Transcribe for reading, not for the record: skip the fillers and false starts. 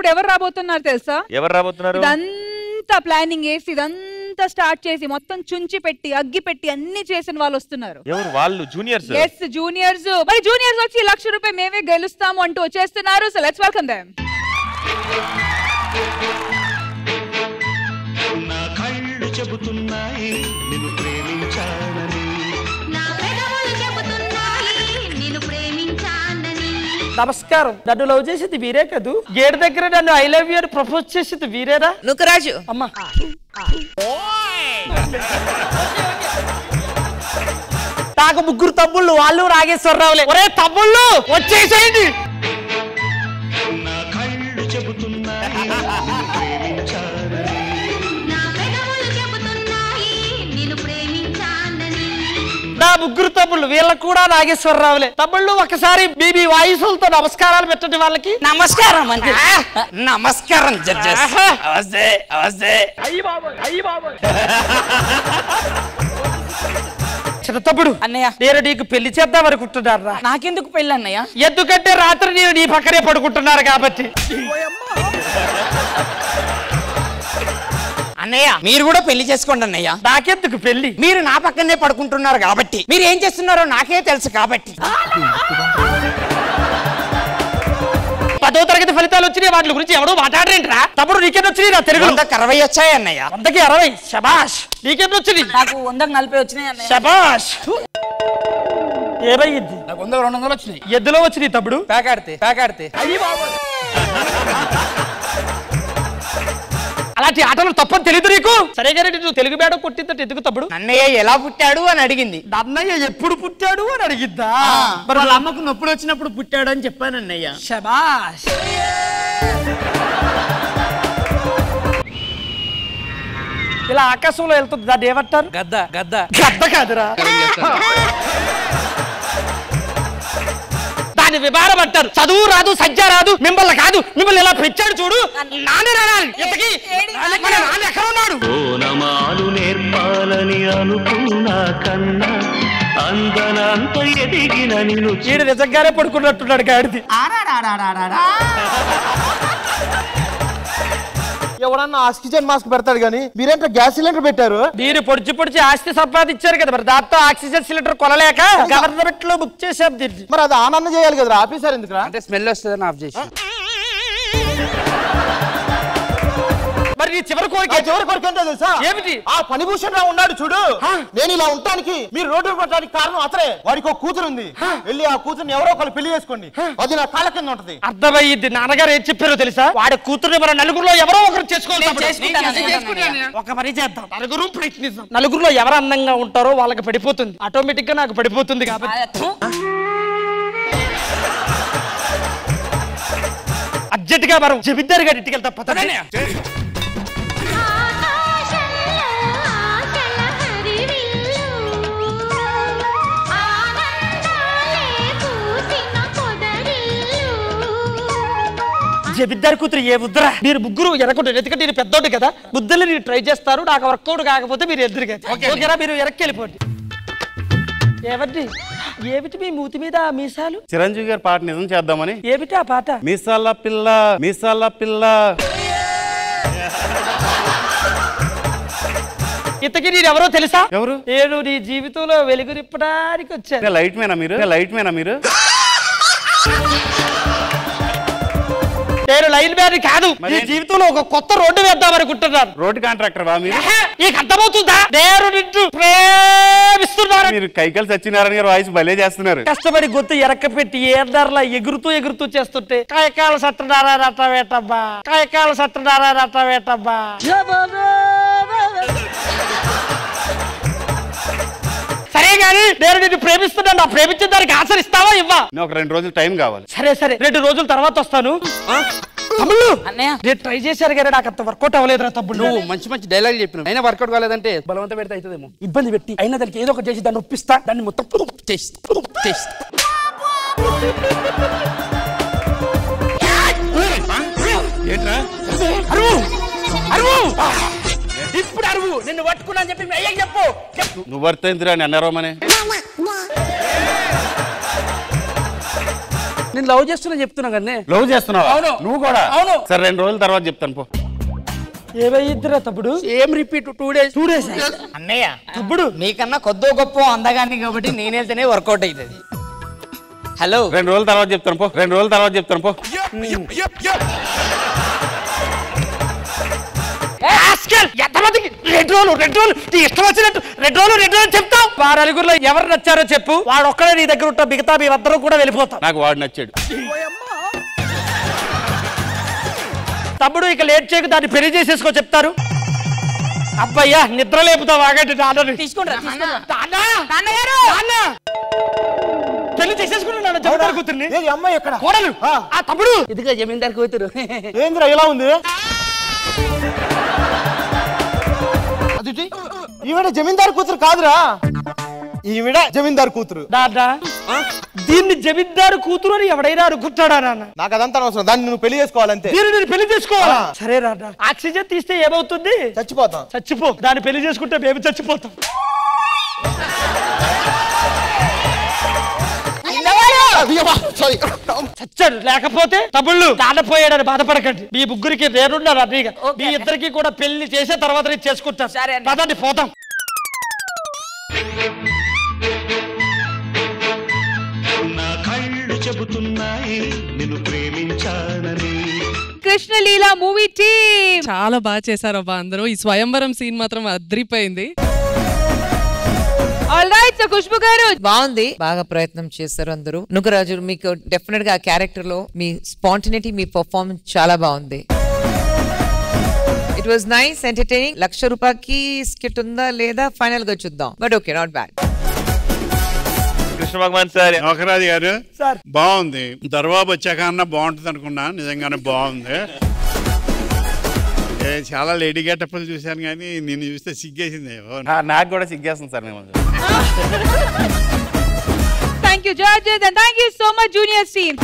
ఇప్పుడు ఎవరు రాబోతున్నారు తెలుసా? ఎవరు రాబోతున్నారు? ఇదంతా ప్లానింగ్ వేసి ఇదంతా స్టార్ట్ చేసి మొత్తం చుంచి పెట్టి అగ్గి పెట్టి అన్ని చేసిన వాళ్ళు వస్తున్నారు. ఎవరు వాళ్ళు? జూనియర్స్. Yes juniors. మరి జూనియర్స్ వచ్చి ₹1,00,000 మేమే గెలుస్తాము అంటూ వచ్చేస్తున్నారు. So let's welcome them. నా కళ్ళు చెబుతున్నాయి నిన్ను ప్రేమించానని, నా పెదవులు చెబుతున్నాయి నిన్ను ప్రేమించానని. నమస్కారం. నన్ను లవ్ చేసింది వీరే కదూ? గేట్ దగ్గర నన్ను ఐ లవ్ యూ అని ప్రపోజ్ చేసింది వీరేనా? నుకరాజు అమ్మా నాకు ముగ్గురు తమ్ముళ్ళు, వాళ్ళు నాగేశ్వరరావులే. ఒరే తమ్ముళ్ళు వచ్చేసేయండి. నా కళ్ళు చెబుతున్నాయి నిన్ను ప్రేమించానని, నా పెదవులు చెబుతున్నాయి నిన్ను ప్రేమించానని. నా ముగ్గురు తమ్ముళ్ళు, వీళ్ళకు కూడా నాగేశ్వరరావులే. తమ్ముళ్ళు ఒకసారి మీ వాయిసులతో నమస్కారాలు పెట్టండి వాళ్ళకి. నమస్కారం అండి. నమస్కారం జడ్జెస్. అవసే అవసే. చిన్న తమ్ముడు అన్నయ్య, నేను నీకు పెళ్లి చేద్దాం అనుకుంటున్నారా? నాకెందుకు పెళ్ళి అన్నయ్య? ఎందుకంటే రాత్రి నేను నీ పక్కనే పడుకుంటున్నారు కాబట్టి. అన్నయ్య మీరు కూడా పెళ్లి చేసుకోండి అన్నయ్య. నాకెందుకు పెళ్లి? మీరు నా పక్కనే పడుకుంటున్నారు కాబట్టి, మీరు ఏం చేస్తున్నారో నాకే తెలుసు కాబట్టి. 10వ తరగతి ఫలితాలు వచ్చినాయి, వాటి గురించి ఎవడో మాట్లాడరేంట్రా? తమ్ముడు నీకెన్ని వచ్చినాయి? నా తెలుగు 160 వచ్చాయి అన్నయ్య. 100కి 60. శబాష్. నీకెన్ని వచ్చినాయి? నాకు 140 వచ్చినాయి అన్నయ్య. శబాష్. ఏమైంది? నాకు 200 వచ్చినాయి. ఎద్దులో వచ్చినాయి తమ్ముడు. పేకాడితే అలాంటి ఆటలు తప్పని తెలియదు నీకు? సరే కానీ నువ్వు తెలుగు మేడం కొట్టిందంటే ఎందుకు తమ్ముడు? అన్నయ్య ఎలా పుట్టాడు అని అడిగింది. అన్నయ్య ఎప్పుడు పుట్టాడు అని అడిగిద్దా? మరి వాళ్ళ అమ్మకు నొప్పులు వచ్చినప్పుడు పుట్టాడు అని చెప్పాను అన్నయ్య. శబాష్. ఇలా ఆకాశంలో వెళ్తుంది, దాన్ని ఏమంటారు? గద్ద గద్ద కాదురా, దాని విమానం అంటారు. చదువు రాదు, సంఖ్య రాదు, మిమ్మల్ని కాదు, మిమ్మల్ని ఇలా పెంచాడు చూడు. నాన్న ఇంతకీ మన నాన్న ఎక్కడ ఉన్నాడు? ఓనమాలు నేర్పాలని అనుకున్నా కన్నా అందనంత ఎదిగిన నిన్ను ఈడు నిజంగానే పడుకున్నట్టున్నాడు గాడిది. ఎవడన్నా ఆక్సిజన్ మాస్క్ పెడతాడు గానీ మీరేంటో గ్యాస్ సిలిండర్ పెట్టారు. మీరు పొడిచి పొడిచి ఆస్తి సంపాదించారు కదా, మరి దాంతో ఆక్సిజన్ సిలిండర్ కొనలేక గవర్నమెంట్ లో బుక్ చేసాం దీన్ని. మరి అది ఆనందం చేయాలి కదా, ఆపేశారు ఎందుకు? అంటే స్మెల్ వస్తుందని ఆఫ్ చేసి. మరి నీ చివరి కోరిక ఏంటో తెలుసా? ఏమిటి? ఆ ఫణిభూషణ్ రావు ఉన్నాడు చూడు, నేను ఇలా ఉంటానికి మీరు రోడ్డు పట్టడానికి కారణం అతనే. వాడికి ఒక కూతురు ఉంది, వెళ్ళి ఆ కూతురుని ఎవరో ఒకరు పెళ్లి చేసుకోండి, అది నా కాళ్ళ కింద ఉంటది. అర్థమయ్యింది. నాన్నగారు ఏం చెప్పారో తెలుసా? వాడి కూతురుని మన నలుగురులో ఎవరో ఒకరు చేసుకోవాలి. ఒక పని చేద్దాం, నలుగురు ప్రయత్నిద్దాం. నలుగురులో ఎవరు అందంగా ఉంటారో వాళ్ళకి పడిపోతుంది, ఆటోమేటిక్ గా నాకు పడిపోతుంది. కాబట్టి అర్జెంట్ గా మనం జమీందారు గారి ఇంటికి వెళ్తాం. పదండి. జమీందారు కూతురు ఏ ముద్ర? మీరు ముగ్గురు ఎనకుంటారు, ఎందుకంటే నేను పెద్దోడు కదా, ముద్దలు నేను ట్రై చేస్తారు. నాకు వర్కౌట్ కాకపోతే మీరు ఎదురుగా ఓకేనా? మీరు వెనక్కి వెళ్ళిపోండి. ఏమండి, ఏమిటి మీ మూతి మీద మీసాలు? చిరంజీవి గారి పాట నిజం చేద్దామని. ఏమిటి ఆ పాట? మీసాల పిల్ల మీసాల పిల్ల. ఇంతకీ నేను ఎవరో తెలుసా? ఎవరు? నేను నీ జీవితంలో వెలుగు నింపడానికి వచ్చాను. లైట్ మేనా మీరు? లైట్ మేనా మీరు? నేను లైన్ మ్యాన్ కాదు, నీ జీవితంలో ఒక కొత్త రోడ్డు వేద్దాం అనుకుంటున్నాను. రోడ్డు కాంట్రాక్టర్ బా మీరు? నీకు అర్థమవుతుందా? నేను నిన్ను ప్రేమిస్తున్నాను. మీరు కైకల్ సత్యనారాయణ గారు వాయిస్ భలే చేస్తున్నారు. కష్టపడి గొంతు ఎరక్క పెట్టి ఏర్దారులా ఎగురుతూ ఎగురుతూ చేస్తుంటే కాయకాల సత్యనారాయణ అట్టవేటబ్బా, కాయకాల సత్యనారాయణ అట్టవేటబ్బా. సరే గాని నేను నిన్ను ప్రేమిస్తున్నాను, నా ప్రేమించిన దానికి ఆచరిస్తావా ఇవ్వా? ఒక 2 రోజులు టైం కావాలి. సరే సరే, 2 రోజుల తర్వాత వస్తాను. తమ్ముళ్ళు అన్నయ్య నేను ట్రై చేశాను కానీ నాకు అంత వర్కౌట్ అవ్వలేదురా తమ్ముడు. నువ్వు మంచి మంచి డైలాగ్ చెప్పినావు, అయినా వర్కౌట్ కాలేదంటే బలవంత పెడితే అవుతుందేమో. ఇబ్బంది పెట్టి అయినా దానికి ఏదో ఒకటి చేసి దాన్ని ఒప్పిస్తా, దాన్ని మొత్తం చేస్తా. ఇప్పుడు అరువు, నిన్ను పట్టుకున్నా చెప్పి అయ్యకి చెప్పు. నువ్వు వర్తేంద్రా అని అన్నారోమని. నేను లవ్ చేస్తున్నా చెప్తున్నా కానీ లవ్ చేస్తున్నావా అవును. నువ్వు కూడా అవును. సరే 2 రోజుల తర్వాత చెప్తాను పో. ఏమైద్దిరా తప్పుడు ఏం రిపీట్ 2 days అన్నయ్య తప్పుడు మీకన్నా కొద్దో గొప్ప అందగాన్ని కాబట్టి నేను వెళ్తేనే వర్కౌట్ అవుతుంది. హలో 2 రోజుల తర్వాత చెప్తాను పో. 2 రోజుల తర్వాత చెప్తాను పో. ఎంతమందికి 2 రోజులు నీ ఇష్టం వచ్చినట్టు 2 రోజులు చెప్తావు. వారి నలుగురిలో ఎవరు నచ్చారో చెప్పు, వాడు ఒక్కడే నీ దగ్గర ఉంటా, మిగతా మీ అందరూ కూడా వెళ్ళిపోతాం. నాకు వాడు నచ్చాడు. తమ్ముడు ఇక లేట్ చేయకు, దాన్ని పెళ్లి చేసేసుకో చెప్తారు. అబ్బయ్యా నిద్ర లేపుతావు, ఆగండి నాన్నని తీసుకుంటా పెళ్లి చేసేసుకున్నాను జమీందారు కూతుర్ని. ఏది అమ్మాయి ఎక్కడ? కోడలు ఆ తమ్ముడు ఇదిగా జమీందార్ కూతురు. ఏంద్రా ఇలా ఉంది? అదిటి ఈవిడ జమీందారు కూతురు కాదురా, ఈవిడ జమీందారు కూతురు. నాన్న దీన్ని జమీందారు కూతురు అని ఎవడైనా అనుకుంటాడా నాన్న? నాకు అదంతా అవసరం, దాన్ని నువ్వు పెళ్లి చేసుకోవాలంతే. దీన్ని నేను పెళ్లి చేసుకోవాలా? సరే నాన్న, ఆక్సిజన్ తీస్తే ఏమవుతుంది? చచ్చిపోతాం. చచ్చిపో. దాన్ని పెళ్లి చేసుకుంటే మేము చచ్చిపోతాం. చచ్చాడు. లేకపోతే తమ్ముళ్ళు దానపోయాడని బాధపడకండి. మీ ముగ్గురికి నేనున్నాను అన్నీగా. మీ ఇద్దరికి కూడా పెళ్లి చేసే తర్వాత నేను చేసుకుంటాను. పదండి పోతాం. నా కళ్ళు చెబుతున్నాయి నిన్ను ప్రేమించానని. కృష్ణలీల మూవీ టీమ్ చాలా బాగా చేశారు అబ్బా అందరూ. ఈ స్వయంవరం సీన్ మాత్రం అద్రిపోయింది. ఆల్ రైట్, సో ఖుష్బు గారు బాగుంది, బాగా ప్రయత్నం చేశారు అందరూ. నుకరాజు మీకు డెఫినెట్ గా ఆ క్యారెక్టర్ లో మీ స్పాంటినిటీ, మీ పర్ఫార్మెన్స్ చాలా బాగుంది. It was nice, entertaining. 1,00,000 రూపాయలకి స్కిట్ ఉందా లేదా ఫైనల్ గా చూద్దాం. But okay, not bad. Krishna Bhagavan sir. Nokaraju garu sir బాగుంది. దర్బాబు వచ్చాక అన్న బాగుంటుంది అనుకున్నా, నిజంగానే బాగుంది. చాలా లేడీ గెటప్లు చూశాను కానీ నిన్ను చూస్తే సిగ్గేసింది. నాకు కూడా సిగ్గేస్తుంది సార్ మిమ్మల్ని. Thank you judges and thank you so much juniors team.